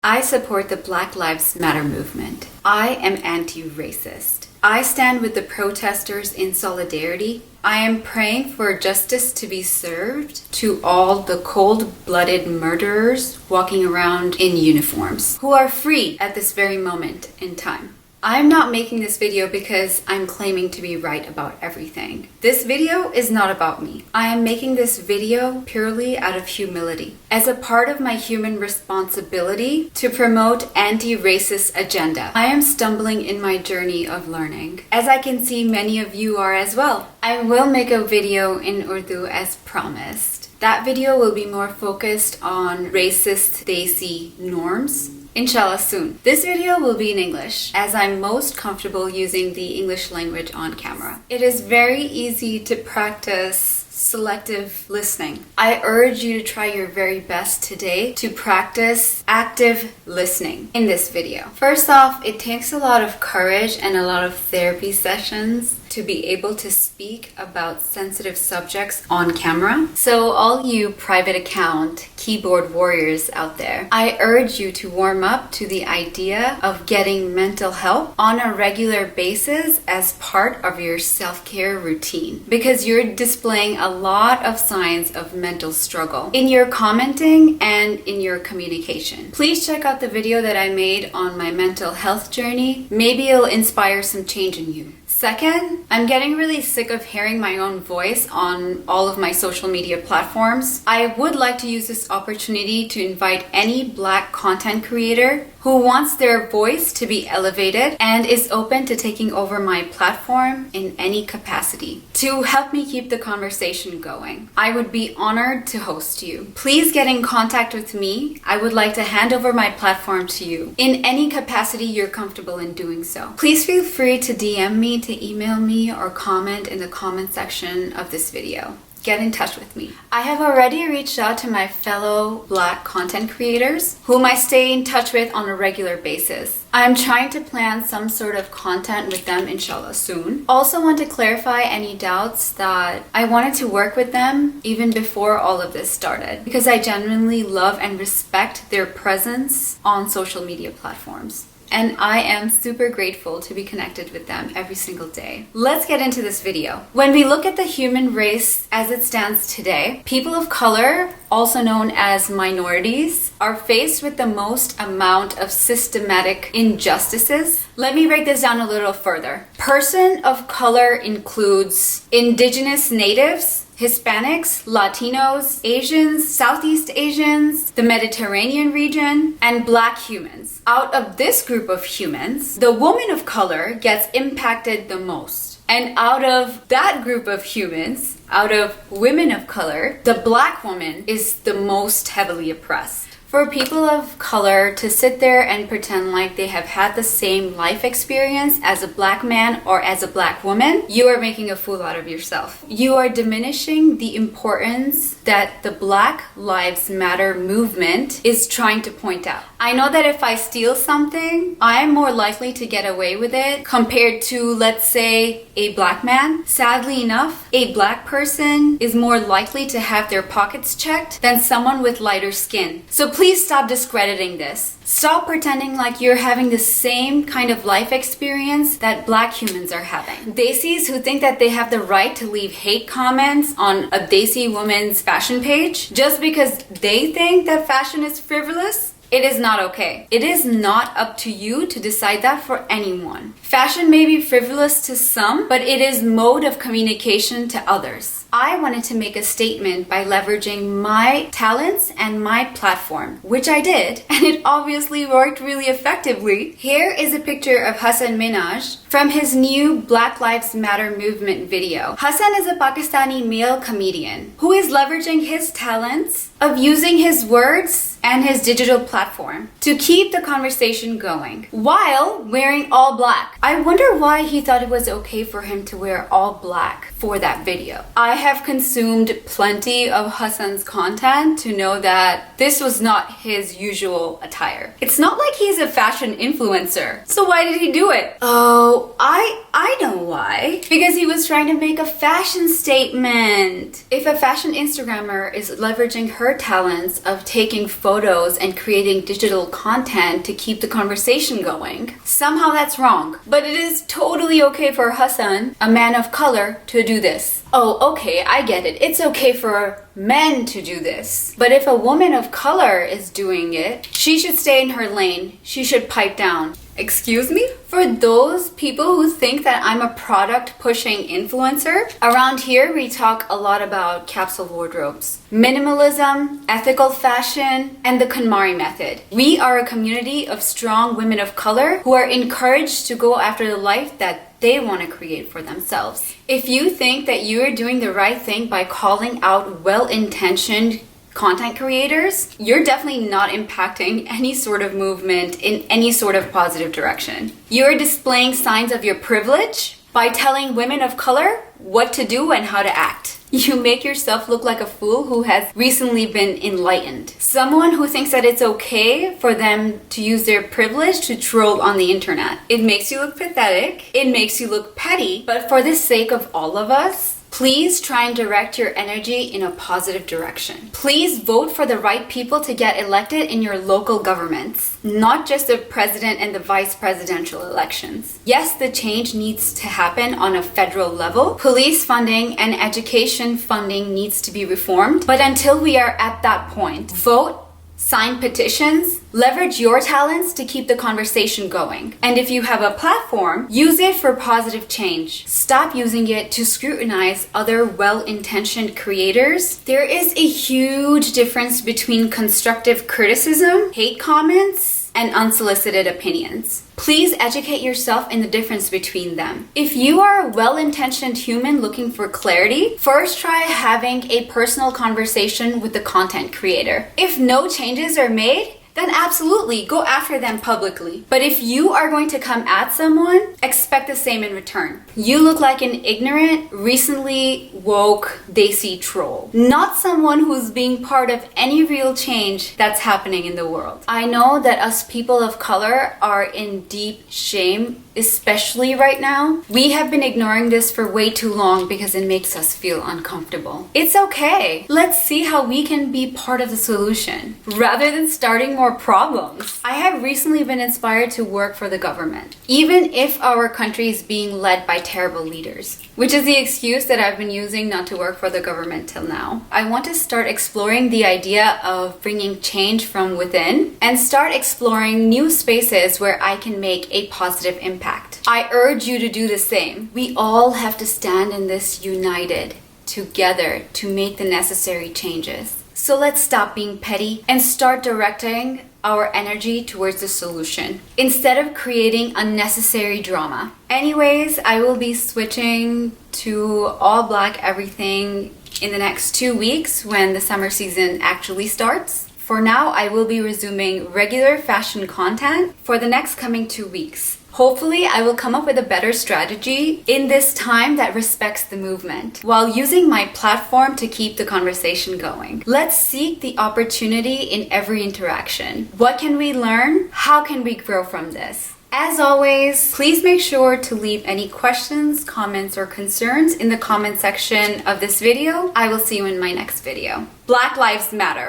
I support the Black Lives Matter movement. I am anti-racist. I stand with the protesters in solidarity. I am praying for justice to be served to all the cold-blooded murderers walking around in uniforms who are free at this very moment in time. I'm not making this video because I'm claiming to be right about everything. This video is not about me. I am making this video purely out of humility, as a part of my human responsibility to promote anti-racist agenda. I am stumbling in my journey of learning, as I can see many of you are as well. I will make a video in Urdu as promised. That video will be more focused on racist Desi norms. Inshallah soon. This video will be in English, as I'm most comfortable using the English language on camera. It is very easy to practice selective listening. I urge you to try your very best today to practice active listening in this video. First off, it takes a lot of courage and a lot of therapy sessions to be able to speak about sensitive subjects on camera. So all you private account keyboard warriors out there, I urge you to warm up to the idea of getting mental help on a regular basis as part of your self-care routine, because you're displaying a lot of signs of mental struggle in your commenting and in your communication. Please check out the video that I made on my mental health journey. Maybe it'll inspire some change in you. Second, I'm getting really sick of hearing my own voice on all of my social media platforms. I would like to use this opportunity to invite any Black content creator who wants their voice to be elevated and is open to taking over my platform in any capacity to help me keep the conversation going. I would be honored to host you. Please get in contact with me. I would like to hand over my platform to you in any capacity you're comfortable in doing so. Please feel free to DM me, to email me, or comment in the comment section of this video. Get in touch with me. I have already reached out to my fellow Black content creators whom I stay in touch with on a regular basis. I'm trying to plan some sort of content with them inshallah soon. Also want to clarify any doubts that I wanted to work with them even before all of this started, because I genuinely love and respect their presence on social media platforms. And I am super grateful to be connected with them every single day. Let's get into this video. When we look at the human race as it stands today, people of color, also known as minorities, are faced with the most amount of systematic injustices. Let me break this down a little further. Person of color includes indigenous natives, Hispanics, Latinos, Asians, Southeast Asians, the Mediterranean region, and Black humans. Out of this group of humans, the woman of color gets impacted the most. And out of that group of humans, out of women of color, the Black woman is the most heavily oppressed. For people of color to sit there and pretend like they have had the same life experience as a Black man or as a Black woman, you are making a fool out of yourself. You are diminishing the importance that the Black Lives Matter movement is trying to point out. I know that if I steal something, I am more likely to get away with it compared to, let's say, a Black man. Sadly enough, a Black person is more likely to have their pockets checked than someone with lighter skin. So please stop discrediting this. Stop pretending like you're having the same kind of life experience that Black humans are having. Desis who think that they have the right to leave hate comments on a Desi woman's fashion page just because they think that fashion is frivolous, it is not okay. It is not up to you to decide that for anyone. Fashion may be frivolous to some, but it is mode of communication to others. I wanted to make a statement by leveraging my talents and my platform, which I did, and it obviously worked really effectively. Here is a picture of Hasan Minhaj from his new Black Lives Matter movement video. Hasan is a Pakistani male comedian who is leveraging his talents of using his words and his digital platform to keep the conversation going while wearing all black. I wonder why he thought it was okay for him to wear all black for that video. I have consumed plenty of Hasan's content to know that this was not his usual attire. It's not like he's a fashion influencer. So why did he do it? Oh, I know why. Because he was trying to make a fashion statement. If a fashion Instagrammer is leveraging her talents of taking photos and creating digital content to keep the conversation going, somehow that's wrong. But it is totally okay for Hasan, a man of color, to do this. Oh, okay, I get it. It's okay for men to do this. But if a woman of color is doing it, she should stay in her lane. She should pipe down. Excuse me? For those people who think that I'm a product-pushing influencer, around here we talk a lot about capsule wardrobes, minimalism, ethical fashion, and the KonMari method. We are a community of strong women of color who are encouraged to go after the life that they want to create for themselves. If you think that you are doing the right thing by calling out well-intentioned content creators, you're definitely not impacting any sort of movement in any sort of positive direction. You're displaying signs of your privilege by telling women of color what to do and how to act. You make yourself look like a fool who has recently been enlightened. Someone who thinks that it's okay for them to use their privilege to troll on the internet. It makes you look pathetic, it makes you look petty, but for the sake of all of us, please try and direct your energy in a positive direction. Please vote for the right people to get elected in your local governments, not just the president and the vice presidential elections. Yes, the change needs to happen on a federal level. Police funding and education funding needs to be reformed. But until we are at that point, vote, sign petitions, leverage your talents to keep the conversation going. And if you have a platform, use it for positive change. Stop using it to scrutinize other well-intentioned creators. There is a huge difference between constructive criticism, hate comments, and unsolicited opinions. Please educate yourself in the difference between them. If you are a well-intentioned human looking for clarity, first try having a personal conversation with the content creator. If no changes are made, then absolutely go after them publicly. But if you are going to come at someone, expect the same in return. You look like an ignorant, recently woke, desi troll, not someone who's being part of any real change that's happening in the world. I know that us people of color are in deep shame, especially right now. We have been ignoring this for way too long because it makes us feel uncomfortable. It's okay. Let's see how we can be part of the solution rather than starting more problems. I have recently been inspired to work for the government, even if our country is being led by terrible leaders, which is the excuse that I've been using not to work for the government till now. I want to start exploring the idea of bringing change from within and start exploring new spaces where I can make a positive impact. I urge you to do the same. We all have to stand in this united, together, to make the necessary changes. So let's stop being petty and start directing our energy towards the solution instead of creating unnecessary drama. Anyways, I will be switching to all black everything in the next 2 weeks when the summer season actually starts. For now, I will be resuming regular fashion content for the next coming 2 weeks. Hopefully, I will come up with a better strategy in this time that respects the movement, while using my platform to keep the conversation going. Let's seek the opportunity in every interaction. What can we learn? How can we grow from this? As always, please make sure to leave any questions, comments, or concerns in the comment section of this video. I will see you in my next video. Black Lives Matter.